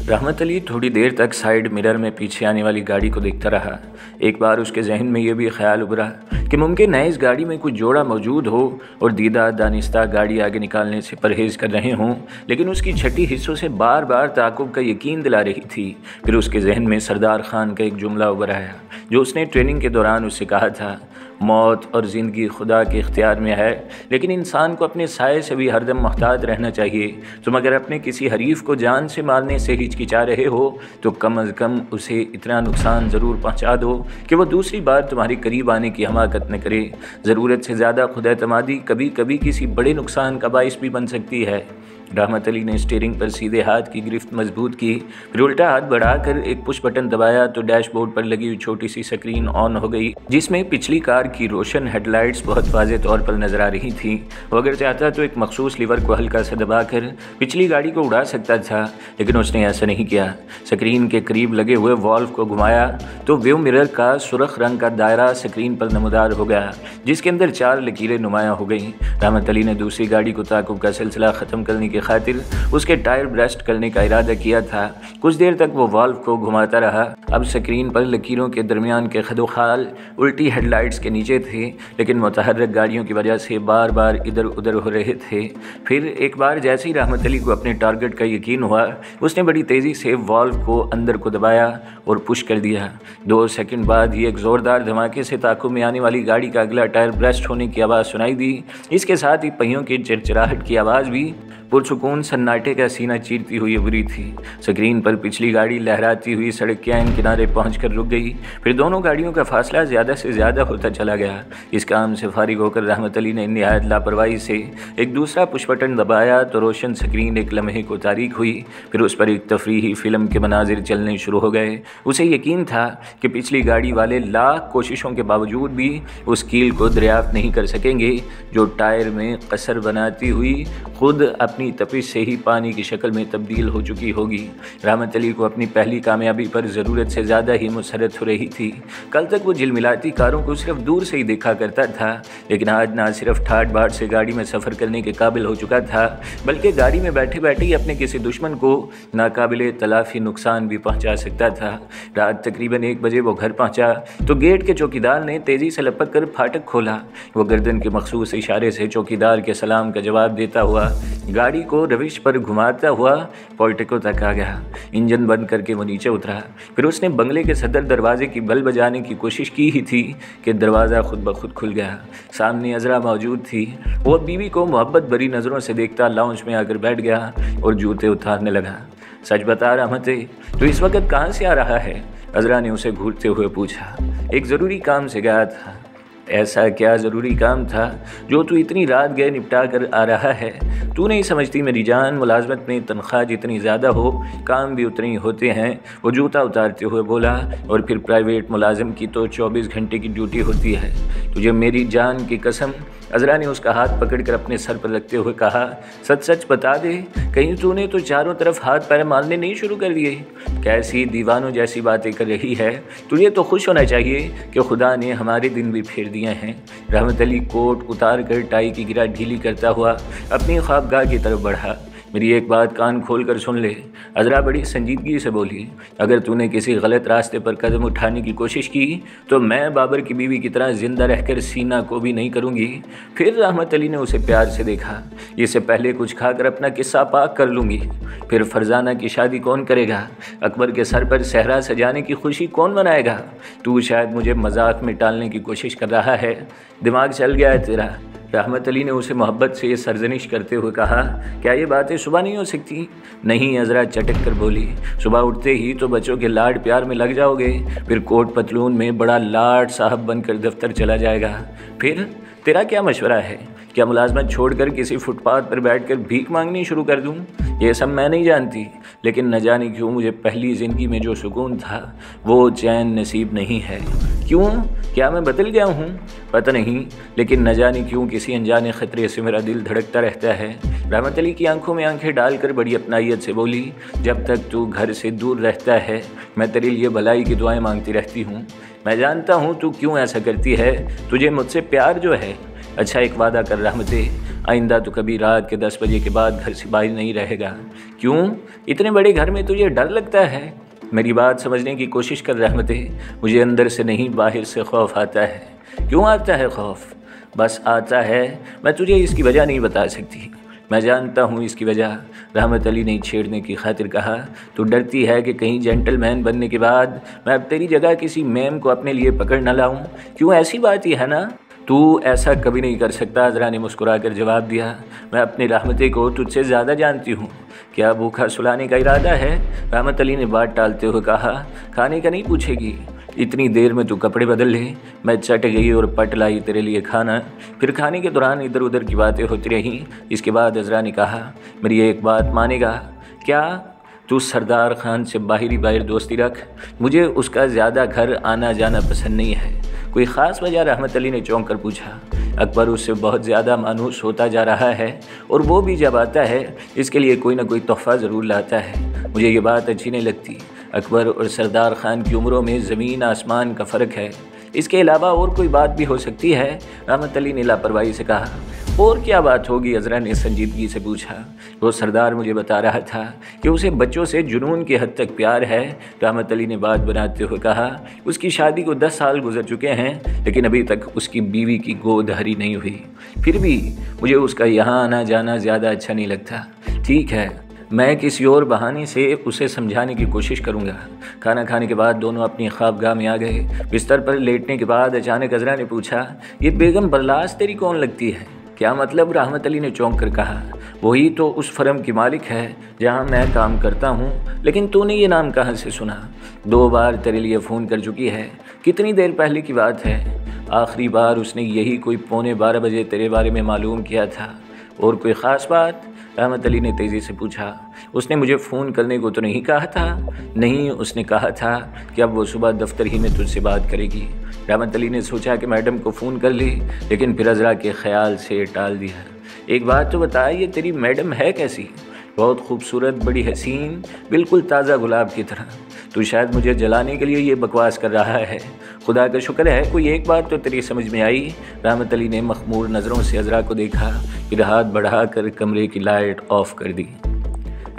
रहमत अली थोड़ी देर तक साइड मिरर में पीछे आने वाली गाड़ी को देखता रहा। एक बार उसके जहन में यह भी ख्याल उभरा कि मुमकिन है इस गाड़ी में कोई जोड़ा मौजूद हो और दीदा दानिस्ता गाड़ी आगे निकालने से परहेज़ कर रहे हों, लेकिन उसकी छठी हिस्सों से बार बार ताक़ुब का यकीन दिला रही थी। फिर उसके जहन में सरदार खान का एक जुमला उभर आया जो उसने ट्रेनिंग के दौरान उससे कहा था, मौत और ज़िंदगी खुदा के इख्तियार में है, लेकिन इंसान को अपने साए से भी हरदम मोहतात रहना चाहिए। तुम अगर अपने किसी हरीफ को जान से मारने से हिचकिचा रहे हो तो कम अज़ कम उसे इतना नुकसान ज़रूर पहुंचा दो कि वो दूसरी बार तुम्हारे करीब आने की हमाकत न करे। ज़रूरत से ज़्यादा खुद-एतमादी कभी कभी किसी बड़े नुकसान का बाइस भी बन सकती है। रहमत अली ने स्टीयरिंग पर सीधे हाथ की गिरफ्त मजबूत की, फिर उल्टा हाथ बढ़ाकर एक पुश बटन दबाया तो डैशबोर्ड पर लगी हुई छोटी सी स्क्रीन ऑन हो गई, जिसमें पिछली कार की रोशन हेडलाइट्स बहुत वाज़े तौर पर नजर आ रही थी। वो अगर चाहता तो एक मखसूस लीवर को हल्का सा दबाकर पिछली गाड़ी को उड़ा सकता था, लेकिन उसने ऐसा नहीं किया। स्क्रीन के करीब लगे हुए वॉल्व को घुमाया तो व्यू मिरर का सुर्ख रंग का दायरा स्क्रीन पर नमूदार हो गया, जिसके अंदर 4 लकीरें नुमायां हो गईं। रहमत अली ने दूसरी गाड़ी को ताक़ुब का सिलसिला ख़त्म करने की खातिर उसके टायर ब्रस्ट करने का इरादा किया था। कुछ देर तक वो वाल्व को घुमाता रहा। अब स्क्रीन पर लकीरों के दरमियान के खदोखाल उल्टी हेडलाइट्स के नीचे थे, लेकिन मुतहर्रिक गाड़ियों की वजह से बार बार इधर उधर हो रहे थे। फिर एक बार जैसे ही रहमत अली को अपने टारगेट का यकीन हुआ, उसने बड़ी तेज़ी से वाल्व को अंदर को दबाया और पुश कर दिया। 2 सेकंड बाद ही एक ज़ोरदार धमाके से ताक़ुब में आने वाली गाड़ी का अगला टायर ब्रस्ट होने की आवाज़ सुनाई दी। इसके साथ ही पहियों की चिरचिराहट की आवाज़ भी पुरसुकून सन्नाटे का सीना चीरती हुई उभरी थी। स्क्रीन पर पिछली गाड़ी लहराती हुई सड़क के ऐन किनारे पहुंचकर रुक गई। फिर दोनों गाड़ियों का फासला ज़्यादा से ज़्यादा होता चला गया। इस काम से फारिग होकर रहमत अली ने निहायत लापरवाही से एक दूसरा पुश बटन दबाया तो रोशन स्क्रीन एक लम्हे को तारीक हुई। फिर उस पर एक तफरीही फ़िल्म के मनाजिर चलने शुरू हो गए। उसे यकीन था कि पिछली गाड़ी वाले लाख कोशिशों के बावजूद भी उस कील को दरियाफ्त नहीं कर सकेंगे जो टायर में कसर बनाती हुई खुद अपनी तपिश से ही पानी की शक्ल में तब्दील हो चुकी होगी। रहमत अली को अपनी पहली कामयाबी पर ज़रूरत से ज़्यादा ही मुसरत हो रही थी। कल तक वो झिलमिलाती कारों को सिर्फ दूर से ही देखा करता था, लेकिन आज ना सिर्फ ठाट बाट से गाड़ी में सफ़र करने के काबिल हो चुका था, बल्कि गाड़ी में बैठे बैठे ही अपने किसी दुश्मन को नाकाबिले तलाफ़ी नुकसान भी पहुँचा सकता था। रात तकरीबन 1 बजे वो घर पहुँचा तो गेट के चौकीदार ने तेज़ी से लपक कर फाटक खोला। वो गर्दन के मखसूस इशारे से चौकीदार के सलाम का जवाब देता हुआ गाड़ी को रविश पर घुमाता हुआ पोर्टिको तक आ गया। इंजन बंद करके वो नीचे उतरा। फिर उसने बंगले के सदर दरवाजे की बल बजाने की कोशिश की ही थी कि दरवाज़ा खुद ब खुद खुल गया। सामने अजरा मौजूद थी। वो बीवी को मोहब्बत भरी नज़रों से देखता लाउंज में आकर बैठ गया और जूते उतारने लगा। सच बता रहमत, तो इस वक्त कहाँ से आ रहा है? अजरा ने उसे घूरते हुए पूछा। एक ज़रूरी काम से गया था। ऐसा क्या ज़रूरी काम था जो तू इतनी रात गए निपटा कर आ रहा है? तू नहीं समझती मेरी जान, मुलाजमत में तनख्वाह जितनी ज़्यादा हो काम भी उतने ही होते हैं। वो जूता उतारते हुए बोला। और फिर प्राइवेट मुलाजिम की तो 24 घंटे की ड्यूटी होती है। तुझे मेरी जान की कसम। अजरा ने उसका हाथ पकड़कर अपने सर पर रखते हुए कहा, सच सच बता दे, कहीं तूने तो चारों तरफ हाथ पैर मारने नहीं शुरू कर दिए? कैसी दीवानों जैसी बातें कर रही है? तुझे तो खुश होना चाहिए कि खुदा ने हमारे दिन भी फेर दिए हैं। रहमत अली कोट उतार कर टाई की गिरा ढीली करता हुआ अपनी ख्वाबगाह की तरफ बढ़ा। मेरी एक बात कान खोल कर सुन ले। अजरा बड़ी संजीदगी से बोली, अगर तूने किसी गलत रास्ते पर कदम उठाने की कोशिश की तो मैं बाबर की बीवी की तरह जिंदा रहकर सीना को भी नहीं करूँगी। फिर रहमत अली ने उसे प्यार से देखा। इससे पहले कुछ खाकर अपना किस्सा पाक कर लूँगी। फिर फरजाना की शादी कौन करेगा? अकबर के सर पर सहरा सजाने की खुशी कौन मनाएगा? तू शायद मुझे मजाक में टालने की कोशिश कर रहा है। दिमाग चल गया है तेरा। रहमत अली ने उसे मोहब्बत से सरजनिश करते हुए कहा, क्या ये बातें सुबह नहीं हो सकती? नहीं, अजरा चटक कर बोली। सुबह उठते ही तो बच्चों के लाड प्यार में लग जाओगे, फिर कोट पतलून में बड़ा लाड साहब बनकर दफ्तर चला जाएगा। फिर तेरा क्या मशवरा है? क्या मुलाजमत छोड़कर किसी फुटपाथ पर बैठकर भीख मांगनी शुरू कर दूं? ये सब मैं नहीं जानती, लेकिन न जाने क्यों मुझे पहली ज़िंदगी में जो सुकून था वो चैन नसीब नहीं है। क्यों? क्या मैं बदल गया हूँ? पता नहीं, लेकिन न जाने क्यों किसी अनजाने ख़तरे से मेरा दिल धड़कता रहता है। रहमत अली की आंखों में आंखें डालकर बड़ी अपनाइयत से बोली, जब तक तू घर से दूर रहता है मैं तेरे लिए भलाई की दुआएं मांगती रहती हूँ। मैं जानता हूँ तू क्यों ऐसा करती है। तुझे मुझसे प्यार जो है अच्छा एक वादा कर रहमते, आइंदा तो कभी रात के 10 बजे के बाद घर से बाहर नहीं रहेगा। क्यों? इतने बड़े घर में तुझे डर लगता है? मेरी बात समझने की कोशिश कर रहमते। मुझे अंदर से नहीं बाहर से खौफ आता है। क्यों आता है खौफ? बस आता है, मैं तुझे इसकी वजह नहीं बता सकती। मैं जानता हूँ इसकी वजह। रहमत अली ने छेड़ने की खातिर कहा, तू डरती है कि कहीं जेंटलमैन बनने के बाद मैं अब तेरी जगह किसी मैम को अपने लिए पकड़ न लाऊं। क्यों, ऐसी बात ही है ना? तू ऐसा कभी नहीं कर सकता। अज़रा ने मुस्कुरा कर जवाब दिया, मैं अपनी रहमते को तुझसे ज़्यादा जानती हूँ। क्या भूखा सुलाने का इरादा है? रहमत अली ने बात टालते हुए कहा, खाने का नहीं पूछेगी? इतनी देर में तू कपड़े बदल ले। मैं चट गई और पट लाई तेरे लिए खाना। फिर खाने के दौरान इधर उधर की बातें होती रहीं। इसके बाद अज़रा ने कहा, मेरी एक बात मानेगा? क्या? तू सरदार ख़ान से बाहर दोस्ती रख। मुझे उसका ज़्यादा घर आना जाना पसंद नहीं है। कोई ख़ास वजह? रहमत अली ने चौंक कर पूछा। अकबर उससे बहुत ज़्यादा मानूस होता जा रहा है और वो भी जब आता है इसके लिए कोई ना कोई तोहफ़ा ज़रूर लाता है। मुझे ये बात अच्छी नहीं लगती। अकबर और सरदार ख़ान की उम्रों में ज़मीन आसमान का फ़र्क है। इसके अलावा और कोई बात भी हो सकती है? रहमत अली ने लापरवाही से कहा। और क्या बात होगी? अज़रा ने संजीदगी से पूछा। वो सरदार मुझे बता रहा था कि उसे बच्चों से जुनून की हद तक प्यार है। रहमत अली ने बात बनाते हुए कहा, उसकी शादी को 10 साल गुजर चुके हैं लेकिन अभी तक उसकी बीवी की गोद हरी नहीं हुई। फिर भी मुझे उसका यहाँ आना जाना ज़्यादा अच्छा नहीं लगता। ठीक है, मैं किसी और बहाने से उसे समझाने की कोशिश करूँगा। खाना खाने के बाद दोनों अपनी ख्वाबगाह में आ गए। बिस्तर पर लेटने के बाद अचानक अज़रा ने पूछा, ये बेगम बरलास तेरी कौन लगती है? क्या मतलब? रहमत अली ने चौंक कर कहा, वही तो उस फर्म की मालिक है जहाँ मैं काम करता हूँ। लेकिन तूने ये नाम कहाँ से सुना? 2 बार तेरे लिए फ़ोन कर चुकी है। कितनी देर पहले की बात है? आखिरी बार उसने यही कोई 11:15 बजे तेरे बारे में मालूम किया था। और कोई ख़ास बात? रहमत अली ने तेज़ी से पूछा। उसने मुझे फ़ोन करने को तो नहीं कहा था? नहीं, उसने कहा था कि अब वो सुबह दफ्तर ही में तुझसे बात करेगी। रहमत अली ने सोचा कि मैडम को फ़ोन कर ली, लेकिन फिर अज़रा के ख्याल से टाल दिया। एक बात तो बता, ये तेरी मैडम है कैसी? बहुत खूबसूरत, बड़ी हसीन, बिल्कुल ताज़ा गुलाब की तरह। तू शायद मुझे जलाने के लिए ये बकवास कर रहा है। खुदा का शुक्र है कोई एक बात तो तेरी समझ में आई। रहमत अली ने मखमूर नज़रों से अज़रा को देखा, फिर हाथ बढ़ा कर कमरे की लाइट ऑफ कर दी।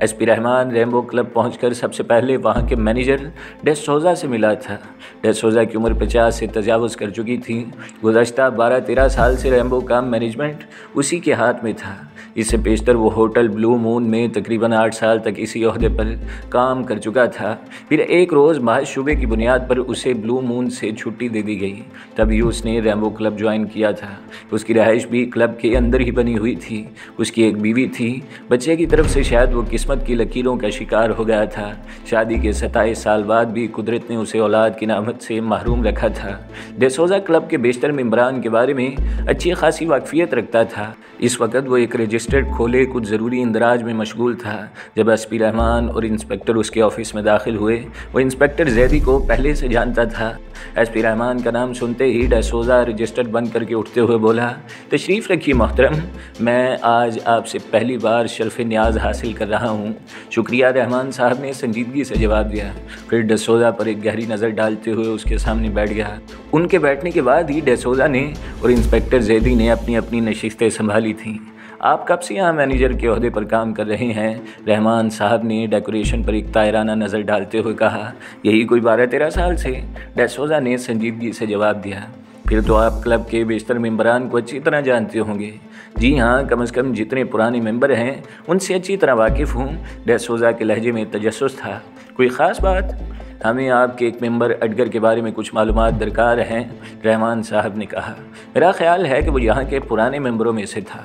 एसपी रहमान रेम्बो क्लब पहुंचकर सबसे पहले वहां के मैनेजर डेसोजा से मिला था। डेसोजा की उम्र 50 से तजावुज़ कर चुकी थी। गुज़श्ता 12-13 साल से रेम्बो का मैनेजमेंट उसी के हाथ में था। इससे पेशतर वो होटल ब्लू मून में तकरीबन 8 साल तक इसी ओहदे पर काम कर चुका था। फिर एक रोज़ महज शुबे की बुनियाद पर उसे ब्लू मून से छुट्टी दे दी गई। तभी उसने रेम्बो क्लब ज्वाइन किया था। उसकी रहाइश भी क्लब के अंदर ही बनी हुई थी। उसकी एक बीवी थी। बच्चे की तरफ से शायद वो किस्मत की लकीरों का शिकार हो गया था। शादी के 27 साल बाद भी कुदरत ने उसे औलाद की नामत से महरूम रखा था। डेसोजा क्लब के बेशतर मेंबरान के बारे में अच्छी खासी वाकफियत रखता था। इस वक्त वो एक रजिस्टर्ड खोले कुछ ज़रूरी इंदराज में मशगूल था। जब एसपी रहमान और इंस्पेक्टर उसके ऑफिस में दाखिल हुए, वो इंस्पेक्टर जैदी को पहले से जानता था। एसपी रहमान का नाम सुनते ही डेसोजा रजिस्टर्ड बंद करके उठते हुए बोला, तशरीफ़ रखिए मोहतरम, मैं आज आपसे पहली बार शर्फ़ न्याज हासिल कर रहा हूँ। शुक्रिया, रहमान साहब ने संजीदगी से जवाब दिया। फिर डेसोजा पर एक गहरी नज़र डालते हुए उसके सामने बैठ गया। उनके बैठने के बाद ही डेसोजा ने और इंस्पेक्टर जैदी ने अपनी अपनी नशिस्तें संभाली थीं। आप कब से यहाँ मैनेजर के ओहदे पर काम कर रहे हैं? रहमान साहब ने डेकोरेशन पर एक तायराना नज़र डालते हुए कहा। यही कोई 12-13 साल से, डेसोजा ने संजीदगी से जवाब दिया। फिर तो आप क्लब के बेशतर मेंबरान को अच्छी तरह जानते होंगे। जी हाँ, कम से कम जितने पुराने मेंबर हैं उनसे अच्छी तरह वाकिफ़ हूँ। डेसोजा के लहजे में तजस्सुस था। कोई ख़ास बात? हमें आपके एक मेंबर एडगर के बारे में कुछ मालूमात दरकार हैं, रहमान साहब ने कहा। मेरा ख्याल है कि वो यहाँ के पुराने मेंबरों में से था।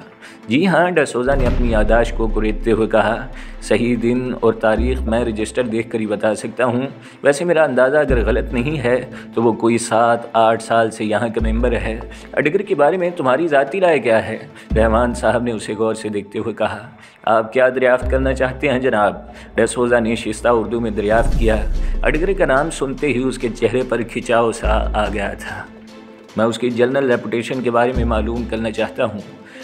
जी हाँ, डेसोजा ने अपनी यादाश्त को कुरेदते हुए कहा। सही दिन और तारीख़ मैं रजिस्टर देख कर ही बता सकता हूँ। वैसे मेरा अंदाज़ा अगर गलत नहीं है तो वो कोई 7-8 साल से यहाँ का मेंबर है। एडगर के बारे में तुम्हारी ज़ाती राय क्या है? रहमान साहब ने उसे गौर से देखते हुए कहा। आप क्या दरियाफ़्त करना चाहते हैं जनाब? डेसोजा ने शिस्ता उर्दू में दरियाफ़्त किया। एडगर का नाम सुनते ही उसके चेहरे पर खिंचाव सा आ गया था। मैं उसकी जनरल रेपुटेशन के बारे में मालूम करना चाहता हूँ।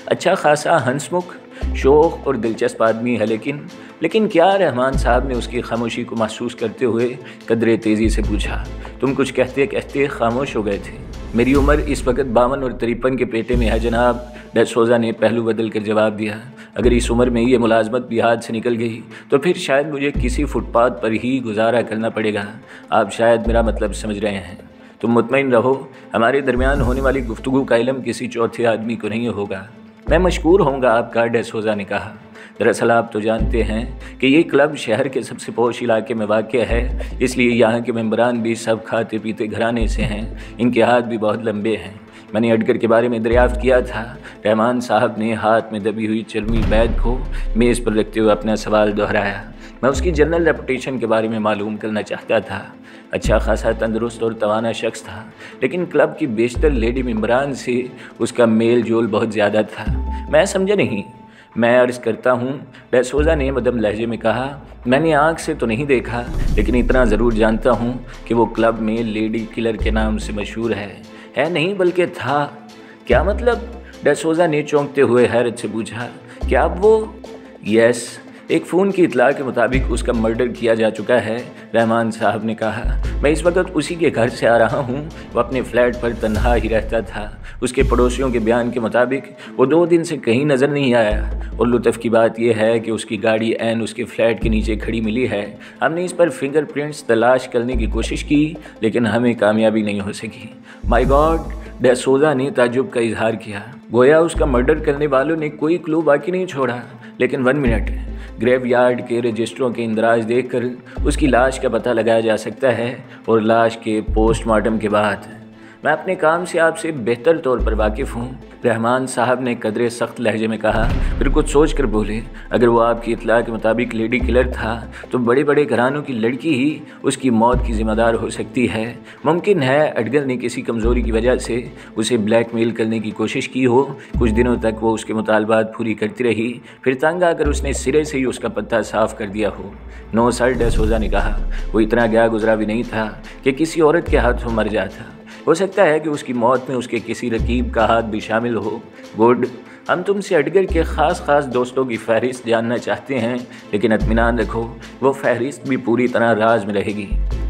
अच्छा खासा हंसमुख, शौक और दिलचस्प आदमी है। लेकिन क्या? रहमान साहब ने उसकी खामोशी को महसूस करते हुए कदरे तेज़ी से पूछा। तुम कुछ कहते कहते खामोश हो गए थे। मेरी उम्र इस वक्त 52 और 53 के पेटे में है जनाब। डैसोजा ने पहलू बदल कर जवाब दिया। अगर इस उम्र में ये मुलाजमत भी हाथ से निकल गई तो फिर शायद मुझे किसी फुटपाथ पर ही गुजारा करना पड़ेगा। आप शायद मेरा मतलब समझ रहे हैं। तुम मुतमईन रहो, हमारे दरमियान होने वाली गुफ्तगू का इल्म किसी चौथे आदमी को नहीं होगा। मैं मशकूर होऊंगा आपका, डैसोजा ने कहा। दरअसल आप तो जानते हैं कि ये क्लब शहर के सबसे पोश इलाके में वाक़ है, इसलिए यहाँ के मेंबरान भी सब खाते पीते घराने से हैं। इनके हाथ भी बहुत लंबे हैं। मैंने एडगर के बारे में दरियाफ्त किया था। रहमान साहब ने हाथ में दबी हुई चरमी बैग को मेज़ पर रखते हुए अपना सवाल दोहराया। मैं उसकी जनरल रेपुटेशन के बारे में मालूम करना चाहता था। अच्छा खासा तंदुरुस्त और तवाना शख्स था, लेकिन क्लब की बेशतर लेडी मेंबरान से उसका मेल जोल बहुत ज़्यादा था। मैं समझा नहीं। मैं अर्ज़ करता हूँ, डैसोजा ने मदम लहजे में कहा। मैंने आँख से तो नहीं देखा, लेकिन इतना ज़रूर जानता हूँ कि वो क्लब में लेडी किलर के नाम से मशहूर है नहीं बल्कि था। क्या मतलब? डैसोजा ने चौंकते हुए हैरत से पूछा। क्या अब वो? यस, एक फ़ोन की इतला के मुताबिक उसका मर्डर किया जा चुका है, रहमान साहब ने कहा। मैं इस वक्त उसी के घर से आ रहा हूँ। वो अपने फ्लैट पर तन्हा ही रहता था। उसके पड़ोसियों के बयान के मुताबिक वो 2 दिन से कहीं नज़र नहीं आया, और लुत्फ़ की बात यह है कि उसकी गाड़ी ऐन उसके फ्लैट के नीचे खड़ी मिली है। हमने इस पर फिंगरप्रिंट्स तलाश करने की कोशिश की, लेकिन हमें कामयाबी नहीं हो सकी। माय गॉड, डैसोजा ने ताज्जुब का इजहार किया। गोया उसका मर्डर करने वालों ने कोई क्लू बाकी नहीं छोड़ा। लेकिन 1 मिनट, ग्रेवयार्ड के रजिस्टरों के इंदराज देखकर उसकी लाश का पता लगाया जा सकता है, और लाश के पोस्टमार्टम के बाद। मैं अपने काम से आपसे बेहतर तौर पर वाकिफ़ हूँ, रहमान साहब ने कदरे सख्त लहजे में कहा। फिर कुछ सोच कर बोले, अगर वो आपकी इतला के मुताबिक लेडी किलर था तो बड़े बड़े घरानों की लड़की ही उसकी मौत की ज़िम्मेदार हो सकती है। मुमकिन है एडगर ने किसी कमज़ोरी की वजह से उसे ब्लैकमेल करने की कोशिश की हो। कुछ दिनों तक वो उसके मुतालबात पूरी करती रही, फिर तंग आकर उसने सिरे से ही उसका पत्ता साफ़ कर दिया हो। नो सर, डैसोजा ने कहा। वो इतना गया गुजरा भी नहीं था कि किसी औरत के हाथों मर जाता। हो सकता है कि उसकी मौत में उसके किसी रकीब का हाथ भी शामिल हो। गुड, हम तुमसे एडगर के ख़ास दोस्तों की फहरिस्त जानना चाहते हैं, लेकिन इत्मीनान रखो, वो फहरिस्त भी पूरी तरह राज में रहेगी।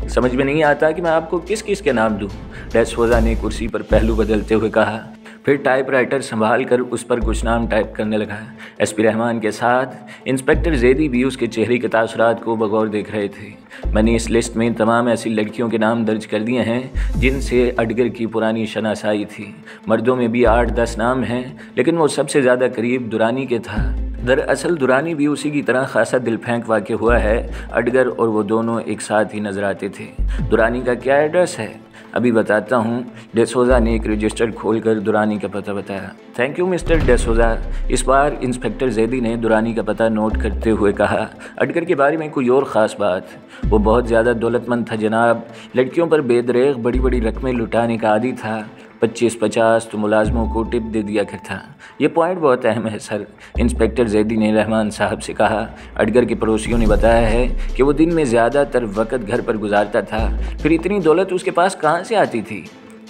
समझ में नहीं आता कि मैं आपको किस किस के नाम दूँ, डैसोजा ने कुर्सी पर पहलू बदलते हुए कहा। फिर टाइपराइटर संभाल कर उस पर कुछ नाम टाइप करने लगा। एसपी रहमान के साथ इंस्पेक्टर जैदी भी उसके चेहरे के तासुरात को बगौर देख रहे थे। मैंने इस लिस्ट में तमाम ऐसी लड़कियों के नाम दर्ज कर दिए हैं जिनसे अडगर की पुरानी शनासाई थी। मर्दों में भी 8-10 नाम हैं, लेकिन वो सबसे ज़्यादा करीब दुरानी के था। दरअसल दुरानी भी उसी की तरह खासा दिल फेंक वाक़ हुआ है। अडगर और वो दोनों एक साथ ही नजर आते थे। दुरानी का क्या एड्रेस है? अभी बताता हूँ। डैसोजा ने एक रजिस्टर खोलकर दुरानी का पता बताया। Thank you mister D'Souza. इस बार इंस्पेक्टर जैदी ने दुरानी का पता नोट करते हुए कहा। अडगर के बारे में कोई और ख़ास बात? वो बहुत ज़्यादा दौलतमंद था जनाब। लड़कियों पर बेदरेग बड़ी बड़ी रकमें लुटाने का आदी था। 25-50 तो मुलाजमों को टिप दे दिया करता। ये पॉइंट बहुत अहम है सर, इंस्पेक्टर जैदी ने रहमान साहब से कहा। अडगर के पड़ोसियों ने बताया है कि वो दिन में ज़्यादातर वक्त घर पर गुजारता था, फिर इतनी दौलत उसके पास कहाँ से आती थी?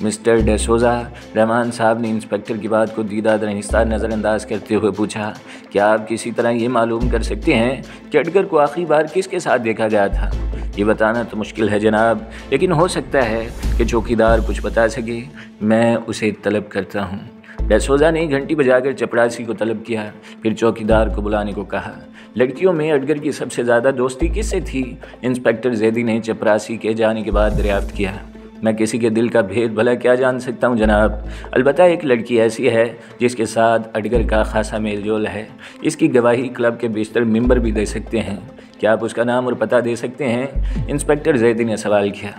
मिस्टर डैसोजा, रहमान साहब ने इंस्पेक्टर की बात को दीदा दरहिस्ता नज़रअंदाज करते हुए पूछा, क्या आप किसी तरह ये मालूम कर सकते हैं कि अडगर को आखिरी बार किसके साथ देखा गया था? ये बताना तो मुश्किल है जनाब, लेकिन हो सकता है कि चौकीदार कुछ बता सके। मैं उसे तलब करता हूँ। डैसोजा ने घंटी बजाकर चपरासी को तलब किया, फिर चौकीदार को बुलाने को कहा। लड़कियों में अडगर की सबसे ज़्यादा दोस्ती किससे थी? इंस्पेक्टर जैदी ने चपरासी के जाने के बाद दरियाफ्त किया। मैं किसी के दिल का भेद भला क्या जान सकता हूँ जनाब। अलबत्ता एक लड़की ऐसी है जिसके साथ अडगर का खासा मेलजोल है। इसकी गवाही क्लब के बेशतर मेंबर भी दे सकते हैं। क्या आप उसका नाम और पता दे सकते हैं? इंस्पेक्टर जैदी ने सवाल किया।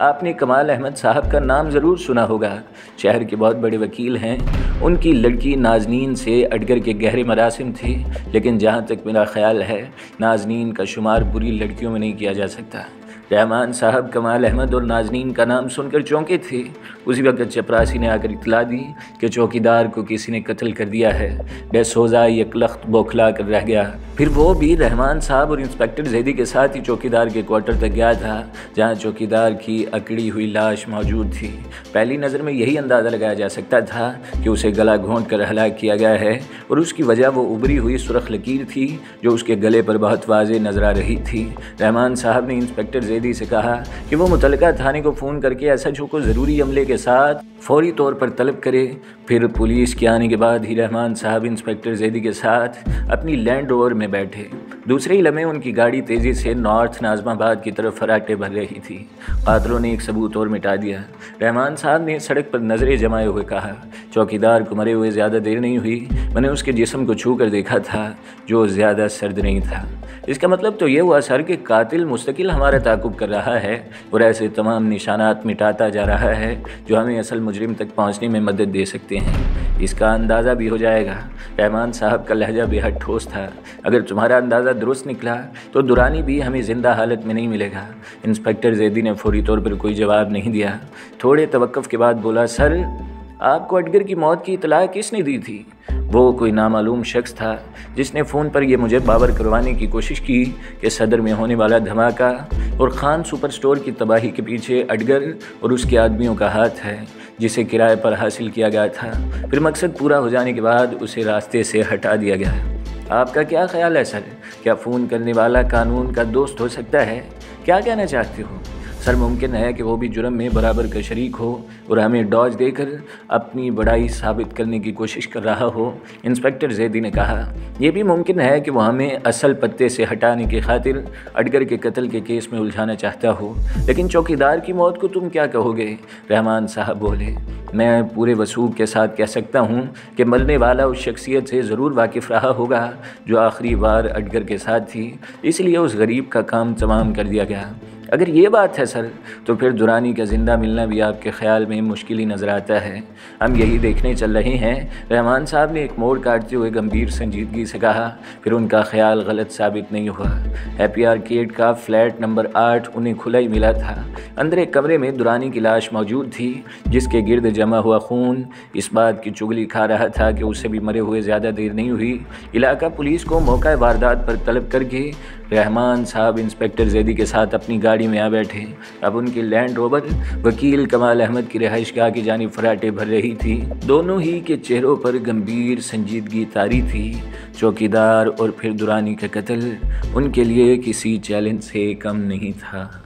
आपने कमाल अहमद साहब का नाम ज़रूर सुना होगा, शहर के बहुत बड़े वकील हैं। उनकी लड़की नाजनीन से अडगर के गहरे मरासिम थे, लेकिन जहाँ तक मेरा ख्याल है नाजनीन का शुमार बुरी लड़कियों में नहीं किया जा सकता। रहमान साहब कमाल अहमद और नाजनीन का नाम सुनकर चौंके थे। उसी वक्त चपरासी ने आकर इतला दी कि चौकीदार को किसी ने कत्ल कर दिया है। डैसोजा यकलख्त बौखला कर रह गया। फिर वो भी रहमान साहब और इंस्पेक्टर जैदी के साथ ही चौकीदार के क्वार्टर तक गया था, जहाँ चौकीदार की अकड़ी हुई लाश मौजूद थी। पहली नज़र में यही अंदाज़ा लगाया जा सकता था कि उसे गला घोंट कर हलाक किया गया है, और उसकी वजह वो उभरी हुई सुर्ख लकीर थी जो उसके गले पर बहुत वाज़ेह नजर आ रही थी। रहमान साहब ने इंस्पेक्टर जैदी से कहा कि वो मुतलका थाने को फ़ोन करके एसएचओ को ज़रूरी अमले के साथ फौरी तौर पर तलब करे। फिर पुलिस के आने के बाद ही रहमान साहब इंस्पेक्टर जैदी के साथ अपनी लैंड रोवर में बैठे। दूसरे ही लम्हे उनकी गाड़ी तेज़ी से नॉर्थ नाज़माबाद की तरफ फराटे भर रही थी। कातलों ने एक सबूत और मिटा दिया। रहमान साहब ने सड़क पर नज़रें जमाए हुए कहा, चौकीदार को मरे हुए ज़्यादा देर नहीं हुई, मैंने उसके जिस्म को छू कर देखा था जो ज़्यादा सर्द नहीं था। इसका मतलब तो ये हुआ सर कि कातिल मुस्तकिल हमारा ताक़ुब कर रहा है और ऐसे तमाम निशानात मिटाता जा रहा है जो हमें असल मुजरिम तक पहुंचने में मदद दे सकते हैं। इसका अंदाज़ा भी हो जाएगा। रहमान साहब का लहजा बेहद ठोस था। अगर तुम्हारा अंदाज़ा दुरुस्त निकला तो दुरानी भी हमें ज़िंदा हालत में नहीं मिलेगा। इंस्पेक्टर जैदी ने फौरी तौर पर कोई जवाब नहीं दिया। थोड़े तवक्कुफ़ के बाद बोला, सर आपको अडगर की मौत की इतला किसने दी थी? वो कोई नामालूम शख्स था जिसने फ़ोन पर यह मुझे बावर करवाने की कोशिश की कि सदर में होने वाला धमाका और खान सुपर स्टोर की तबाही के पीछे अडगर और उसके आदमियों का हाथ है, जिसे किराए पर हासिल किया गया था। फिर मकसद पूरा हो जाने के बाद उसे रास्ते से हटा दिया गया। आपका क्या ख्याल है सर? क्या फ़ोन करने वाला कानून का दोस्त हो सकता है? क्या कहना चाहते हो? सर मुमकिन है कि वो भी जुर्म में बराबर का शरीक हो और हमें डॉज देकर अपनी बड़ाई साबित करने की कोशिश कर रहा हो। इंस्पेक्टर जैदी ने कहा, यह भी मुमकिन है कि वह हमें असल पत्ते से हटाने की खातिर अडगर के कत्ल के केस में उलझाना चाहता हो। लेकिन चौकीदार की मौत को तुम क्या कहोगे? रहमान साहब बोले, मैं पूरे वसूख के साथ कह सकता हूँ कि मरने वाला उस शख्सियत से ज़रूर वाकिफ़ रहा होगा जो आखिरी बार अडगर के साथ थी, इसलिए उस गरीब का काम तमाम कर दिया गया। अगर ये बात है सर, तो फिर दुरानी का ज़िंदा मिलना भी आपके ख़्याल में मुश्किल ही नज़र आता है। हम यही देखने चल रहे हैं। रहमान साहब ने एक मोड़ काटते हुए गंभीर संजीदगी से कहा। फिर उनका ख्याल गलत साबित नहीं हुआ। हैप्पी आर्केड का फ्लैट नंबर 8 उन्हें खुला ही मिला था। अंदर एक कमरे में दुरानी की लाश मौजूद थी, जिसके गिर्द जमा हुआ खून इस बात की चुगली खा रहा था कि उसे भी मरे हुए ज़्यादा देर नहीं हुई। इलाका पुलिस को मौका वारदात पर तलब करके रहमान साहब इंस्पेक्टर जैदी के साथ अपनी गाड़ी में आ बैठे। अब उनकी लैंड रोवर वकील कमाल अहमद की रिहाइशगाह की जानिब फराटे भर रही थी। दोनों ही के चेहरों पर गंभीर संजीदगी तारी थी। चौकीदार और फिर दुरानी का कत्ल उनके लिए किसी चैलेंज से कम नहीं था।